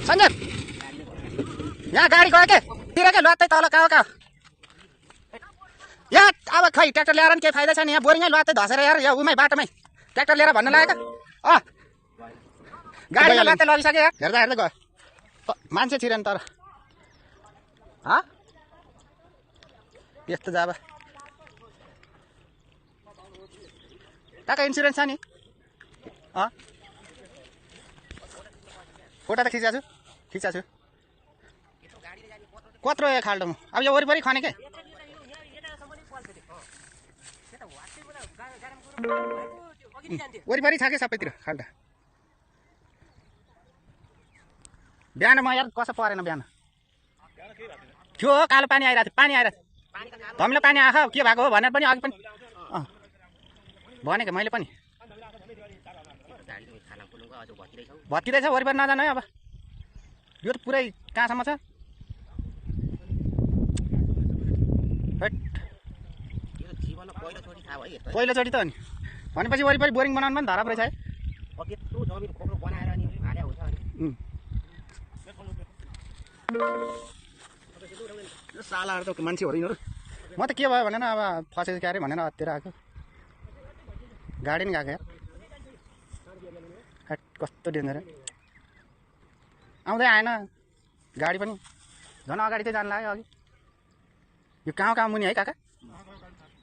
सञ्जय यहाँ गाडी गयो के तिर के लत्तै तल कहाँ कहाँ यहाँ अब खै ट्र्याक्टर ल्याएर नि केही फाइदा छैन यहाँ बोरिङै लत्तै धसेर यार यहाँ उमै बाटोमै ट्र्याक्टर लिएर भन्न लागेको गाडीमा लत्तै लगिसक्यो यार हेर्दा हेर्दै गयो मान्छे छिरेन तर यस्तो जाब टाका इन्सुरेन्स छ नि फोटो त खिचाछु कत्रो खाल्डो म अब यो वरिपरि खने के वरिपरि छ कि सबैतिर खाल्डा बिहान म यार कसो परेन बिहान थियो कालो पानी आइरहेको थियो धमिलो पानी आएको के भएको हो भनेर पनि अघि पनि भनेको मैले पनि भत्किँदैछ वरिपरि नजानु है अब यो त पुरै कहाँसम्म छ पहिलोचोटि त हो नि भनेपछि वरिपरि बोरिङ बनाउनु पनि धराप रहेछ है सालाहरू त मान्छे हो यिनीहरू म त के भयो भनेर अब फसेको क्यारे भनेर हत्तिर आएको गाडी नि गएको यार कस्तो डेन्जर आउँदै आएन गाडी पनि झन् अगाडि चाहिँ जानु लाग्यो अघि यो कहाँ मुनि है काका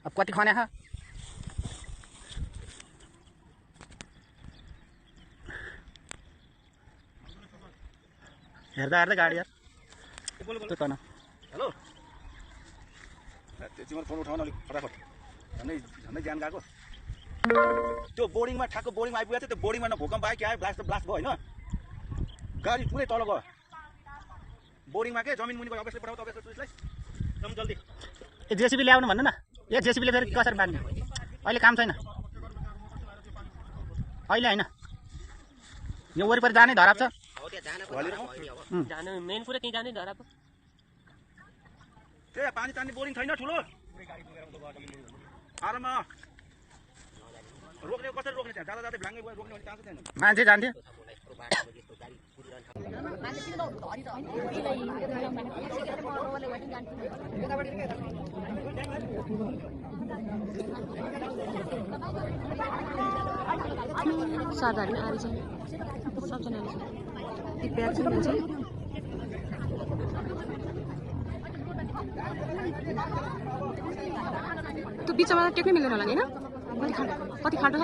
अब कति खने हेर्दा गाडी यार हेलो तिम्रो फोन उठाउन अलिक फटाफट झन्डै ज्यान गएको त्यो बोर्डिङमा ठ्याक्क बोर्डिङमा आइपुगेको थियो त्यो बोर्डिङमा न भूकम्प आयो के आयो ब्लास्ट भयो होइन गाडी पुरै तल गयो बोर्डिङमा के जमिन मुनिको अफिसले पठाऊ तपाईँ टुरिस्टलाई एकदम जल्दी ए जेसीबी ल्याउनु भन्नु न ए जेसीबीले फेरि कसरी बाँध्ने अहिले काम छैन अहिले होइन यो वरिपरि जाने धराप छ मेन कुरा त्यही जाने धराप त्यही पानी तान्ने बोरिङ छैन ठुलो आराममा रोक्ने कसरी रोक्ने त्यहाँ जाँदा भ्लाङ्गै रोक्ने भने चान्स छैन मान्छे जान्थ्यो साधारण आएर चाहिँ सबजनाले चाहिँ प्याज चाहिँ त्यो बिचमा टेक्नै मिल्दैन होला नि होइन कति खाल्डो छ